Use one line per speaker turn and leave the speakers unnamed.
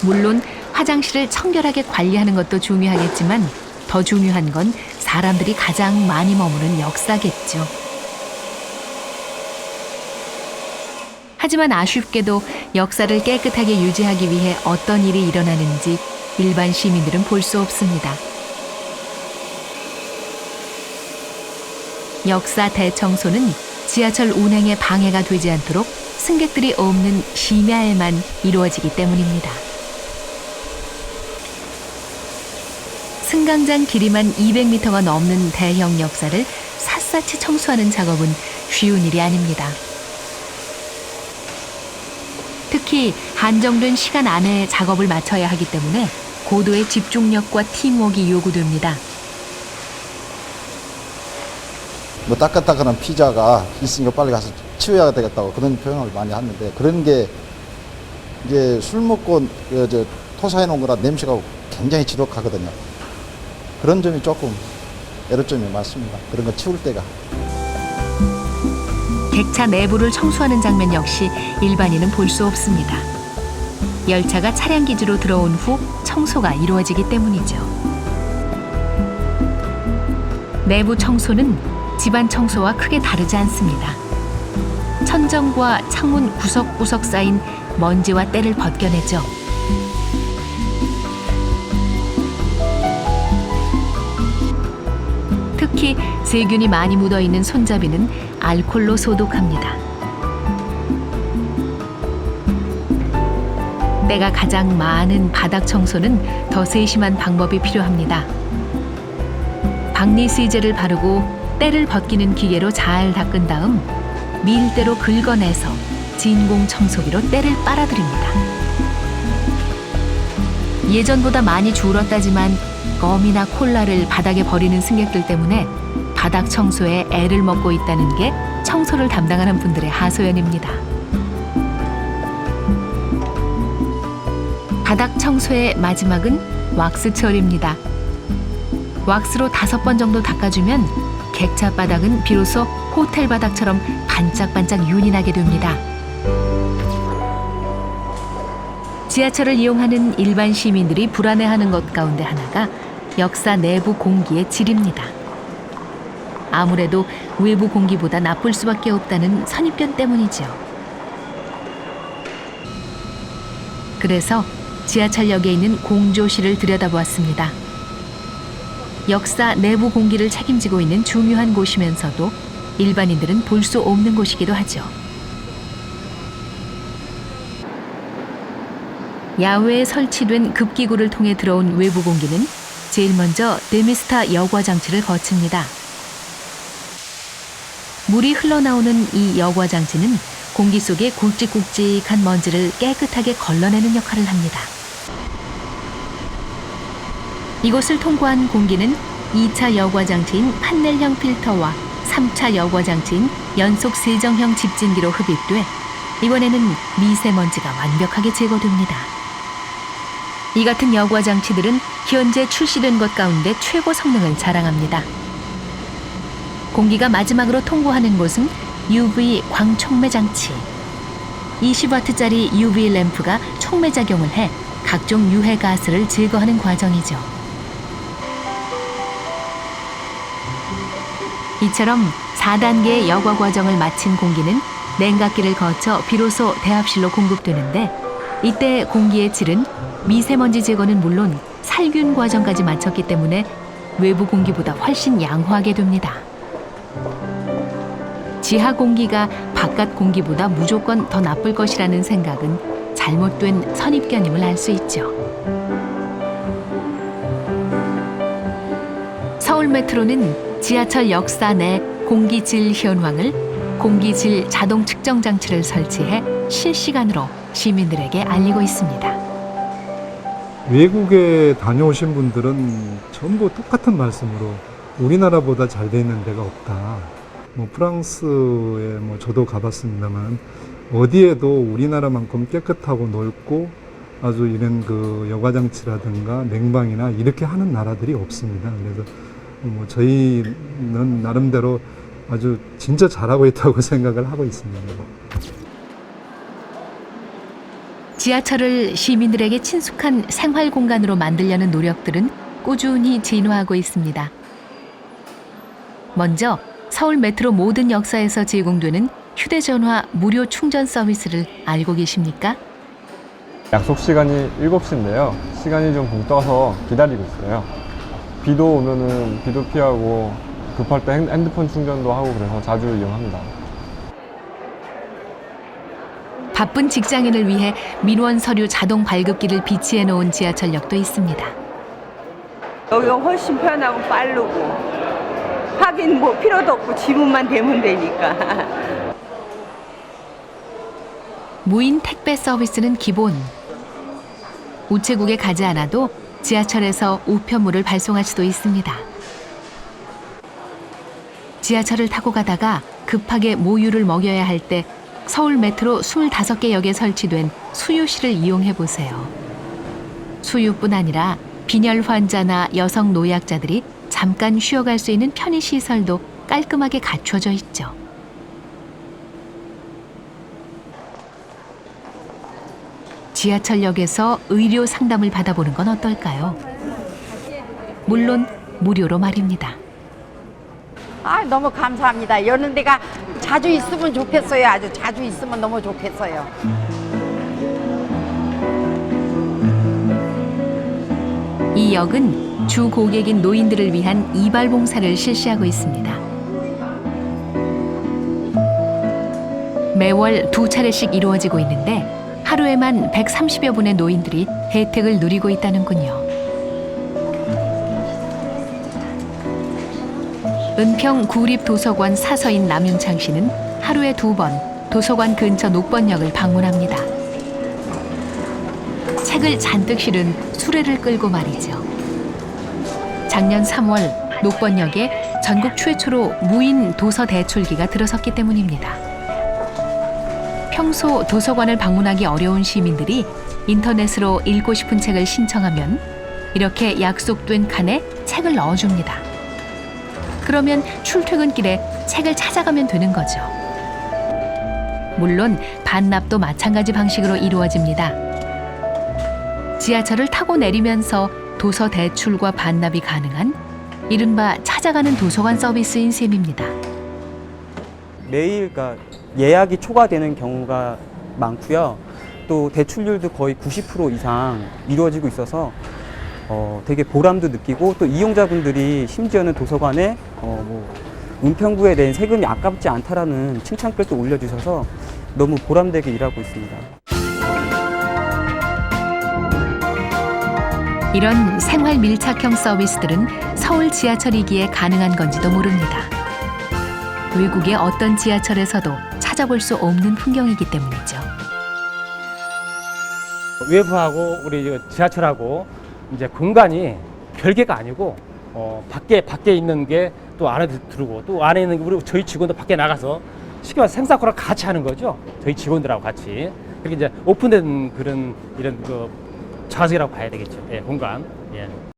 물론 화장실을 청결하게 관리하는 것도 중요하겠지만 더 중요한 건 사람들이 가장 많이 머무는 역사겠죠. 하지만 아쉽게도 역사를 깨끗하게 유지하기 위해 어떤 일이 일어나는지 일반 시민들은 볼 수 없습니다. 역사 대청소는 지하철 운행에 방해가 되지 않도록 승객들이 없는 심야에만 이루어지기 때문입니다. 승강장 길이만 200m가 넘는 대형 역사를 샅샅이 청소하는 작업은 쉬운 일이 아닙니다. 특히 한정된 시간 안에 작업을 마쳐야 하기 때문에 고도의 집중력과 팀워크가 요구됩니다.
뭐 따끈따끈한 피자가 있으니까 빨리 가서 치워야 되겠다고 그런 표현을 많이 하는데, 그런 게 이제 술 먹고 토사해 놓은 거라 냄새가 굉장히 지독하거든요. 그런 점이 조금 애로점이 많습니다. 그런 거 치울 때가.
객차 내부를 청소하는 장면 역시 일반인은 볼 수 없습니다. 열차가 차량 기지로 들어온 후 청소가 이루어지기 때문이죠. 내부 청소는 집안 청소와 크게 다르지 않습니다. 천정과 창문 구석구석 쌓인 먼지와 때를 벗겨내죠. 특히 세균이 많이 묻어있는 손잡이는 알코올로 소독합니다. 때가 가장 많은 바닥 청소는 더 세심한 방법이 필요합니다. 박리수제를 바르고 때를 벗기는 기계로 잘 닦은 다음 밀대로 긁어내서 진공 청소기로 때를 빨아들입니다. 예전보다 많이 줄었다지만 껌이나 콜라를 바닥에 버리는 승객들 때문에 바닥 청소에 애를 먹고 있다는 게 청소를 담당하는 분들의 하소연입니다. 바닥 청소의 마지막은 왁스 처리입니다. 왁스로 5번 정도 닦아주면 객차 바닥은 비로소 호텔 바닥처럼 반짝반짝 윤이 나게 됩니다. 지하철을 이용하는 일반 시민들이 불안해하는 것 가운데 하나가 역사 내부 공기의 질입니다. 아무래도 외부 공기보다 나쁠 수밖에 없다는 선입견 때문이죠. 그래서 지하철역에 있는 공조실을 들여다보았습니다. 역사 내부 공기를 책임지고 있는 중요한 곳이면서도 일반인들은 볼 수 없는 곳이기도 하죠. 야외에 설치된 급기구를 통해 들어온 외부 공기는 제일 먼저 데미스타 여과 장치를 거칩니다. 물이 흘러나오는 이 여과 장치는 공기 속의 굵직굵직한 먼지를 깨끗하게 걸러내는 역할을 합니다. 이곳을 통과한 공기는 2차 여과 장치인 판넬형 필터와 3차 여과 장치인 연속 세정형 집진기로 흡입돼 이번에는 미세먼지가 완벽하게 제거됩니다. 이 같은 여과 장치들은 현재 출시된 것 가운데 최고 성능을 자랑합니다. 공기가 마지막으로 통과하는 곳은 UV 광촉매 장치. 20W짜리 UV 램프가 촉매 작용을 해 각종 유해 가스를 제거하는 과정이죠. 이처럼 4단계의 여과 과정을 마친 공기는 냉각기를 거쳐 비로소 대합실로 공급되는데, 이때 공기의 질은 미세먼지 제거는 물론 살균 과정까지 마쳤기 때문에 외부 공기보다 훨씬 양호하게 됩니다. 지하 공기가 바깥 공기보다 무조건 더 나쁠 것이라는 생각은 잘못된 선입견임을 알 수 있죠. 서울 메트로는 지하철 역사 내 공기질 현황을 공기질 자동 측정 장치를 설치해 실시간으로 시민들에게 알리고 있습니다.
외국에 다녀오신 분들은 전부 똑같은 말씀으로 우리나라보다 잘 돼 있는 데가 없다. 프랑스에 저도 가봤습니다만 어디에도 우리나라만큼 깨끗하고 넓고 아주 이런 여과장치라든가 냉방이나 이렇게 하는 나라들이 없습니다. 그래서 저희는 나름대로 아주 진짜 잘하고 있다고 생각을 하고 있습니다.
지하철을 시민들에게 친숙한 생활 공간으로 만들려는 노력들은 꾸준히 진화하고 있습니다. 먼저 서울 메트로 모든 역사에서 제공되는 휴대전화 무료 충전 서비스를 알고 계십니까?
약속 시간이 7시인데요. 시간이 좀 붕 떠서 기다리고 있어요. 비도 오면은 비도 피하고 급할 때 핸드폰 충전도 하고 그래서 자주 이용합니다.
바쁜 직장인을 위해 민원 서류 자동 발급기를 비치해 놓은 지하철역도 있습니다.
여기가 훨씬 편하고 빠르고 하긴 뭐 필요도 없고 지문만 대면 되니까.
무인 택배 서비스는 기본. 우체국에 가지 않아도 지하철에서 우편물을 발송할 수도 있습니다. 지하철을 타고 가다가 급하게 모유를 먹여야 할 때 서울 메트로 25개 역에 설치된 수유실을 이용해 보세요. 수유뿐 아니라 빈혈 환자나 여성 노약자들이 잠깐 쉬어갈 수 있는 편의시설도 깔끔하게 갖춰져 있죠. 지하철역에서 의료 상담을 받아보는 건 어떨까요? 물론 무료로 말입니다.
아, 너무 감사합니다. 이런 데가 자주 있으면 좋겠어요. 아주 자주 있으면 너무 좋겠어요.
이 역은 주 고객인 노인들을 위한 이발 봉사를 실시하고 있습니다. 매월 2차례씩 이루어지고 있는데 하루에만 130여 분의 노인들이 혜택을 누리고 있다는군요. 은평 구립도서관 사서인 남윤창 씨는 하루에 2번 도서관 근처 녹번역을 방문합니다. 책을 잔뜩 실은 수레를 끌고 말이죠. 작년 3월 녹번역에 전국 최초로 무인 도서 대출기가 들어섰기 때문입니다. 평소 도서관을 방문하기 어려운 시민들이 인터넷으로 읽고 싶은 책을 신청하면 이렇게 약속된 칸에 책을 넣어줍니다. 그러면 출퇴근길에 책을 찾아가면 되는 거죠. 물론 반납도 마찬가지 방식으로 이루어집니다. 지하철을 타고 내리면서 도서 대출과 반납이 가능한 이른바 찾아가는 도서관 서비스인 셈입니다.
매일 그러니까 예약이 초과되는 경우가 많고요. 또 대출률도 거의 90% 이상 이루어지고 있어서 되게 보람도 느끼고 또 이용자분들이 심지어는 도서관에 은평구에 낸 세금이 아깝지 않다라는 칭찬글도 올려주셔서 너무 보람되게 일하고 있습니다.
이런 생활 밀착형 서비스들은 서울 지하철이기에 가능한 건지도 모릅니다. 외국의 어떤 지하철에서도 찾아볼 수 없는 풍경이기 때문이죠.
외부하고 우리 지하철하고 이제 공간이 별개가 아니고 밖에 있는 게 또 안에 들어오고 또 안에 있는 게 저희 직원도 밖에 나가서 쉽게 말해서 생사코랑 같이 하는 거죠. 저희 직원들하고 같이 그렇게 이제 오픈된 그런 이런 그 좌석이라고 봐야 되겠죠. 예, 공간. 예.